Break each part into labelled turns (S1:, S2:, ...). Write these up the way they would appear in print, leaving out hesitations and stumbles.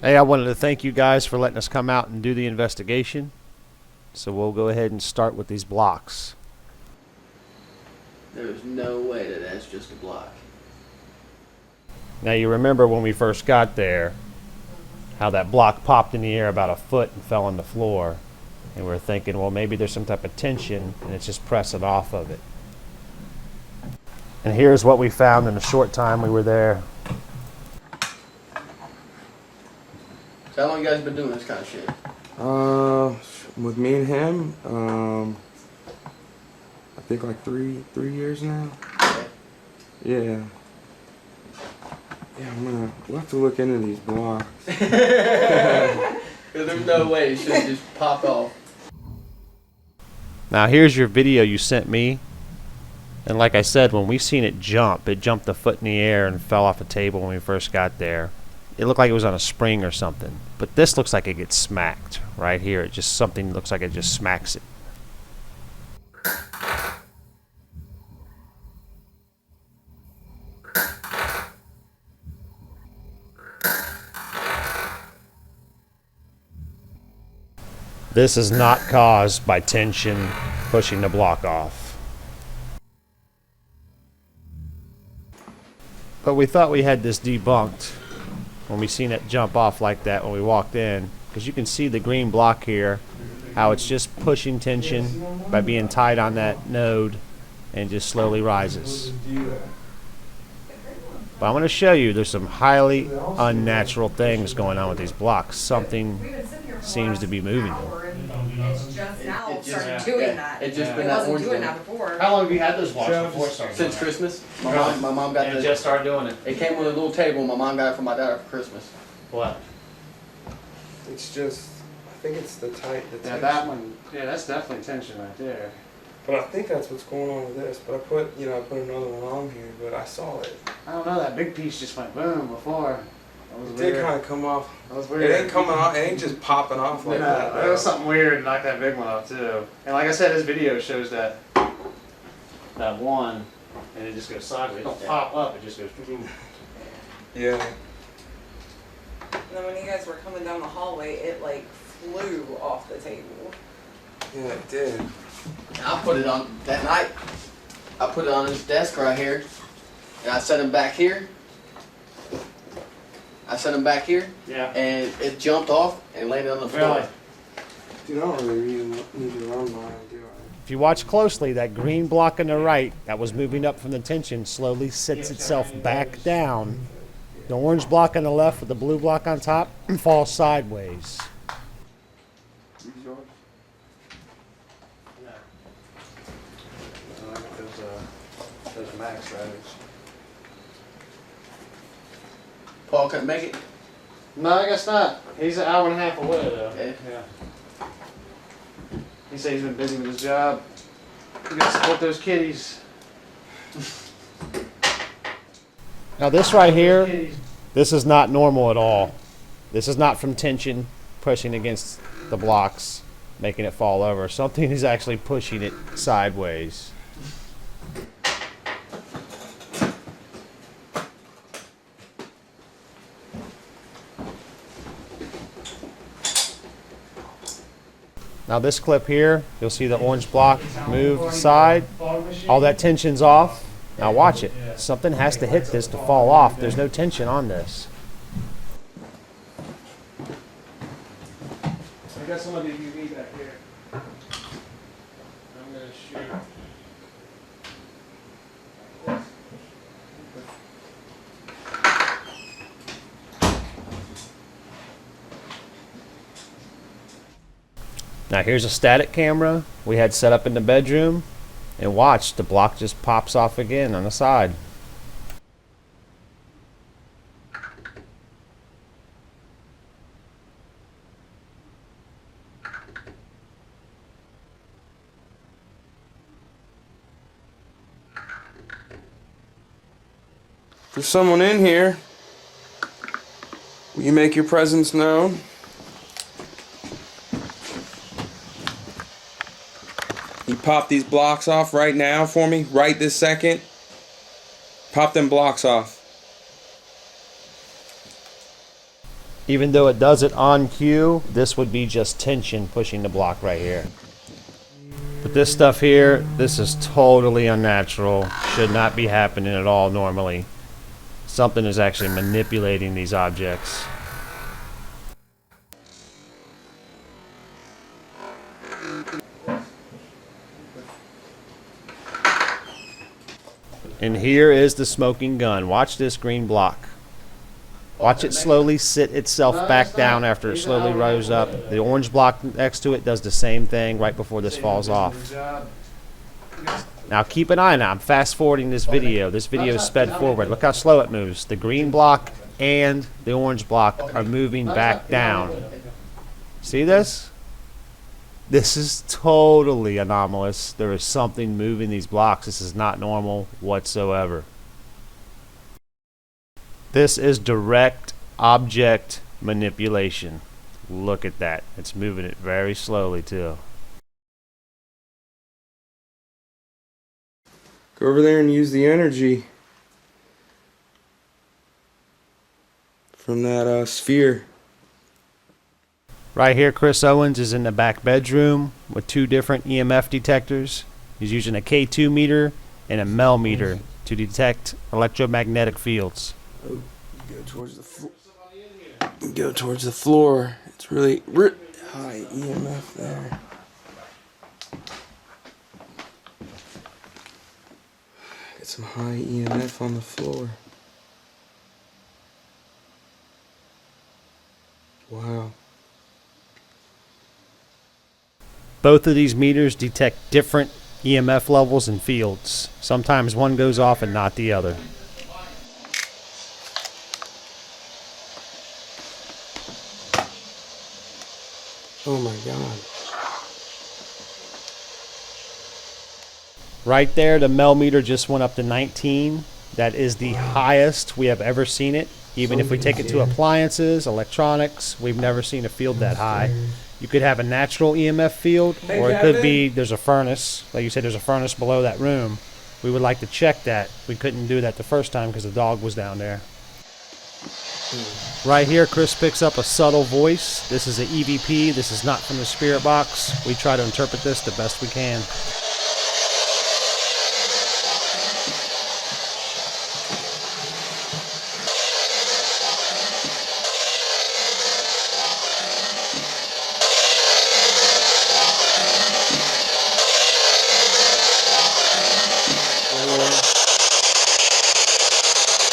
S1: Hey, I wanted to thank you guys for letting us come out and do the investigation. So we'll go ahead and start with these blocks.
S2: There's no way that that's just a block.
S1: Now you remember when we first got there, how that block popped in the air about a foot and fell on the floor. And we were thinking, well, maybe there's some type of tension and it's just pressing off of it. And here's what we found in the short time we were there.
S2: So how long you guys been doing this kind of shit?
S3: With me and him, I think like three years now.
S2: Okay.
S3: Yeah. Yeah, we'll have to look into these blocks.
S2: There's no way it should just pop off.
S1: Now here's your video you sent me. And like I said, when we seen it jumped a foot in the air and fell off a table when we first got there. It looked like it was on a spring or something. But this looks like it gets smacked right here. It just something looks like it just smacks it. This is not caused by tension pushing the block off. But we thought we had this debunked when we seen it jump off like that when we walked in, because you can see the green block here, how it's just pushing tension by being tied on that node and just slowly rises. But I'm going to show you there's some highly unnatural things going on with these blocks. Something seems to be moving them.
S4: It's just now started doing that.
S2: It's just been
S4: It
S2: that
S4: wasn't
S2: orange
S4: doing
S2: one.
S4: that before.
S1: How long have you had those blocks before starting?
S2: Since Christmas. My mom got
S1: and
S2: the.
S1: just started doing it.
S2: It came with a little table. My mom got it for my dad for Christmas.
S1: What?
S3: It's just, I think it's the tension.
S1: that one. Yeah, that's definitely tension right there.
S3: But I think that's what's going on with this. But I put another one on here, but I saw it.
S1: I don't know. That big piece just went boom before. That was
S3: It
S1: weird.
S3: did kind of come off.
S1: That was
S3: It
S1: weird.
S3: ain't coming off. It ain't just popping off like that.
S1: There was something weird and knocked that big one off too. And like I said, this video shows that one, and it just goes sideways. It don't pop up. It just goes.
S3: Yeah.
S4: And then when you guys were coming down the hallway, it like flew off the table.
S3: Yeah, it did.
S2: And I put it on that night. I put it on this desk right here, and I set him back here.
S1: Yeah.
S2: And it jumped off and landed on the floor.
S1: Really?
S3: Dude, I don't really need to run mine, do I?
S1: If you watch closely, that green block on the right that was moving up from the tension slowly sits itself back down. The orange block on the left with the blue block on top falls sideways.
S3: These yours?
S1: Those max roads.
S2: Paul couldn't make it.
S1: No, I guess not. He's an hour and a half away though.
S2: Yeah.
S1: He said he's been busy with his job. You gotta support those kitties. Now this right here, this is not normal at all. This is not from tension pushing against the blocks, making it fall over. Something is actually pushing it sideways. Now this clip here, you'll see the orange block move side. All that tension's off. Now watch it. Something has to hit this to fall off. There's no tension on this. I got some of the UV back here. I'm going to shoot. Now here's a static camera we had set up in the bedroom, and watch, the block just pops off again on the side.
S3: There's someone in here. Will you make your presence known? You pop these blocks off right now for me, right this second. Pop them blocks off.
S1: Even though it does it on cue, this would be just tension pushing the block right here. But this stuff here, this is totally unnatural. Should not be happening at all normally. Something is actually manipulating these objects. And here is the smoking gun. Watch this green block. Watch it slowly sit itself back down after it slowly rose up. The orange block next to it does the same thing right before this falls off. Now keep an eye on it. I'm fast forwarding this video. This video is sped forward. Look how slow it moves. The green block and the orange block are moving back down. See this? This is totally anomalous. There is something moving these blocks. This is not normal whatsoever. This is direct object manipulation. Look at that. It's moving it very slowly too.
S3: Go over there and use the energy from that sphere.
S1: Right here, Chris Owens is in the back bedroom with 2 different EMF detectors. He's using a K2 meter and a Mel meter to detect electromagnetic fields.
S3: Oh, go towards the floor. Go towards the floor. It's really high EMF there. Get some high EMF on the floor. Wow.
S1: Both of these meters detect different EMF levels and fields. Sometimes one goes off and not the other.
S3: Oh my God.
S1: Right there, the Mel meter just went up to 19. That is the highest we have ever seen it. Even if we take it to appliances, electronics, we've never seen a field that high. You could have a natural EMF field, or it could be there's a furnace. Like you said, there's a furnace below that room. We would like to check that. We couldn't do that the first time because the dog was down there. Right here, Chris picks up a subtle voice. This is an EVP. This is not from the spirit box. We try to interpret this the best we can.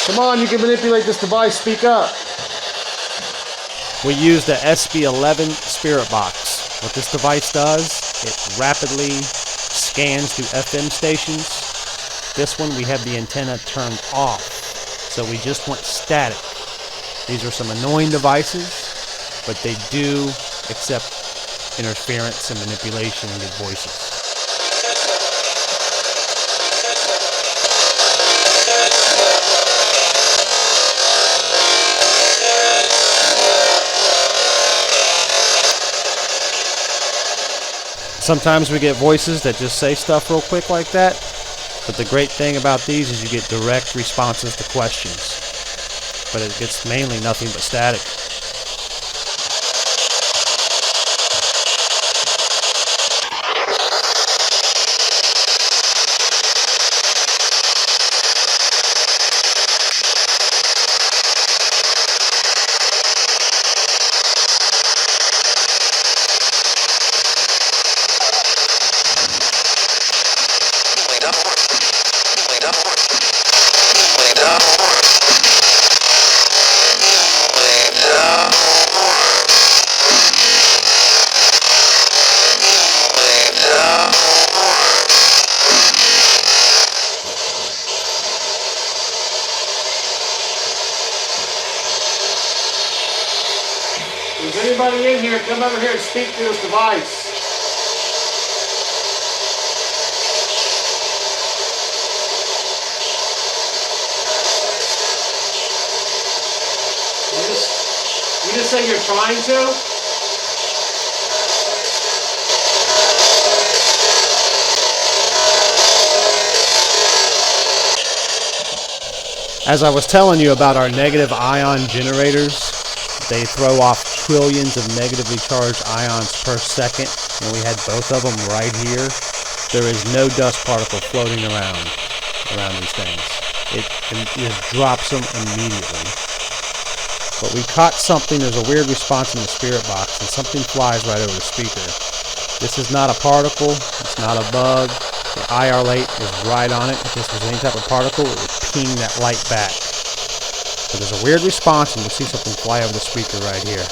S1: Come on, you can manipulate this device. Speak up. We use the SB11 spirit box. What this device does, it rapidly scans through FM stations. This one, we have the antenna turned off, so we just want static. These are some annoying devices, but they do accept interference and manipulation and get voices. Sometimes we get voices that just say stuff real quick like that, but the great thing about these is you get direct responses to questions, but it's mainly nothing but static. Is anybody in here? Come over here and speak to this device. You just say you're trying to? As I was telling you about our negative ion generators, They throw off trillions of negatively charged ions per second, and we had both of them right here. There is no dust particle floating around these things. It just drops them immediately. But we caught something. There's a weird response in the spirit box, and something flies right over the speaker. This is not a particle. It's not a bug. The IR light is right on it. If this was any type of particle, it would ping that light back. But there's a weird response, and we'll see something fly over the speaker right here.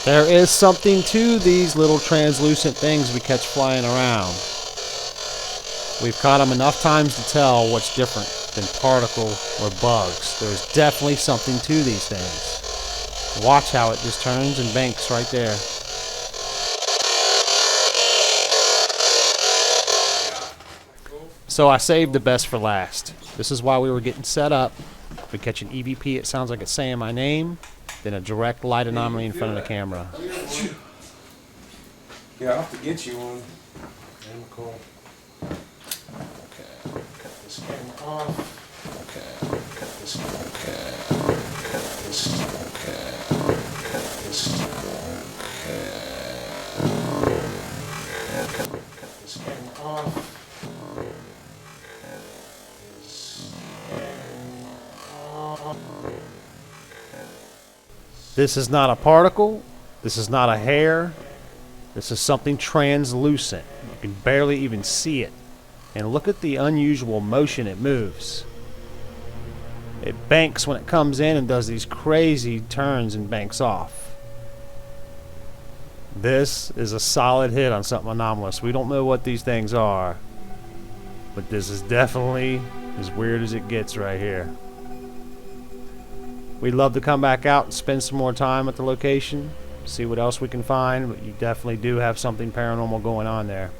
S1: There is something to these little translucent things we catch flying around. We've caught them enough times to tell what's different than particle or bugs. There's definitely something to these things. Watch how it just turns and banks right there. So I saved the best for last. This is why we were getting set up. We catch an EVP, it sounds like it's saying my name. Then a direct light anomaly in front of the camera.
S3: Yeah, I'll have to get you one. Damn cool. Okay, cut this camera off. Okay, cut this. Okay, cut this. Okay, cut this. Okay, cut this camera off.
S1: This is not a particle. This is not a hair. This is something translucent. You can barely even see it. And look at the unusual motion it moves. It banks when it comes in and does these crazy turns and banks off. This is a solid hit on something anomalous. We don't know what these things are, but this is definitely as weird as it gets right here. We'd love to come back out and spend some more time at the location, see what else we can find, but you definitely do have something paranormal going on there.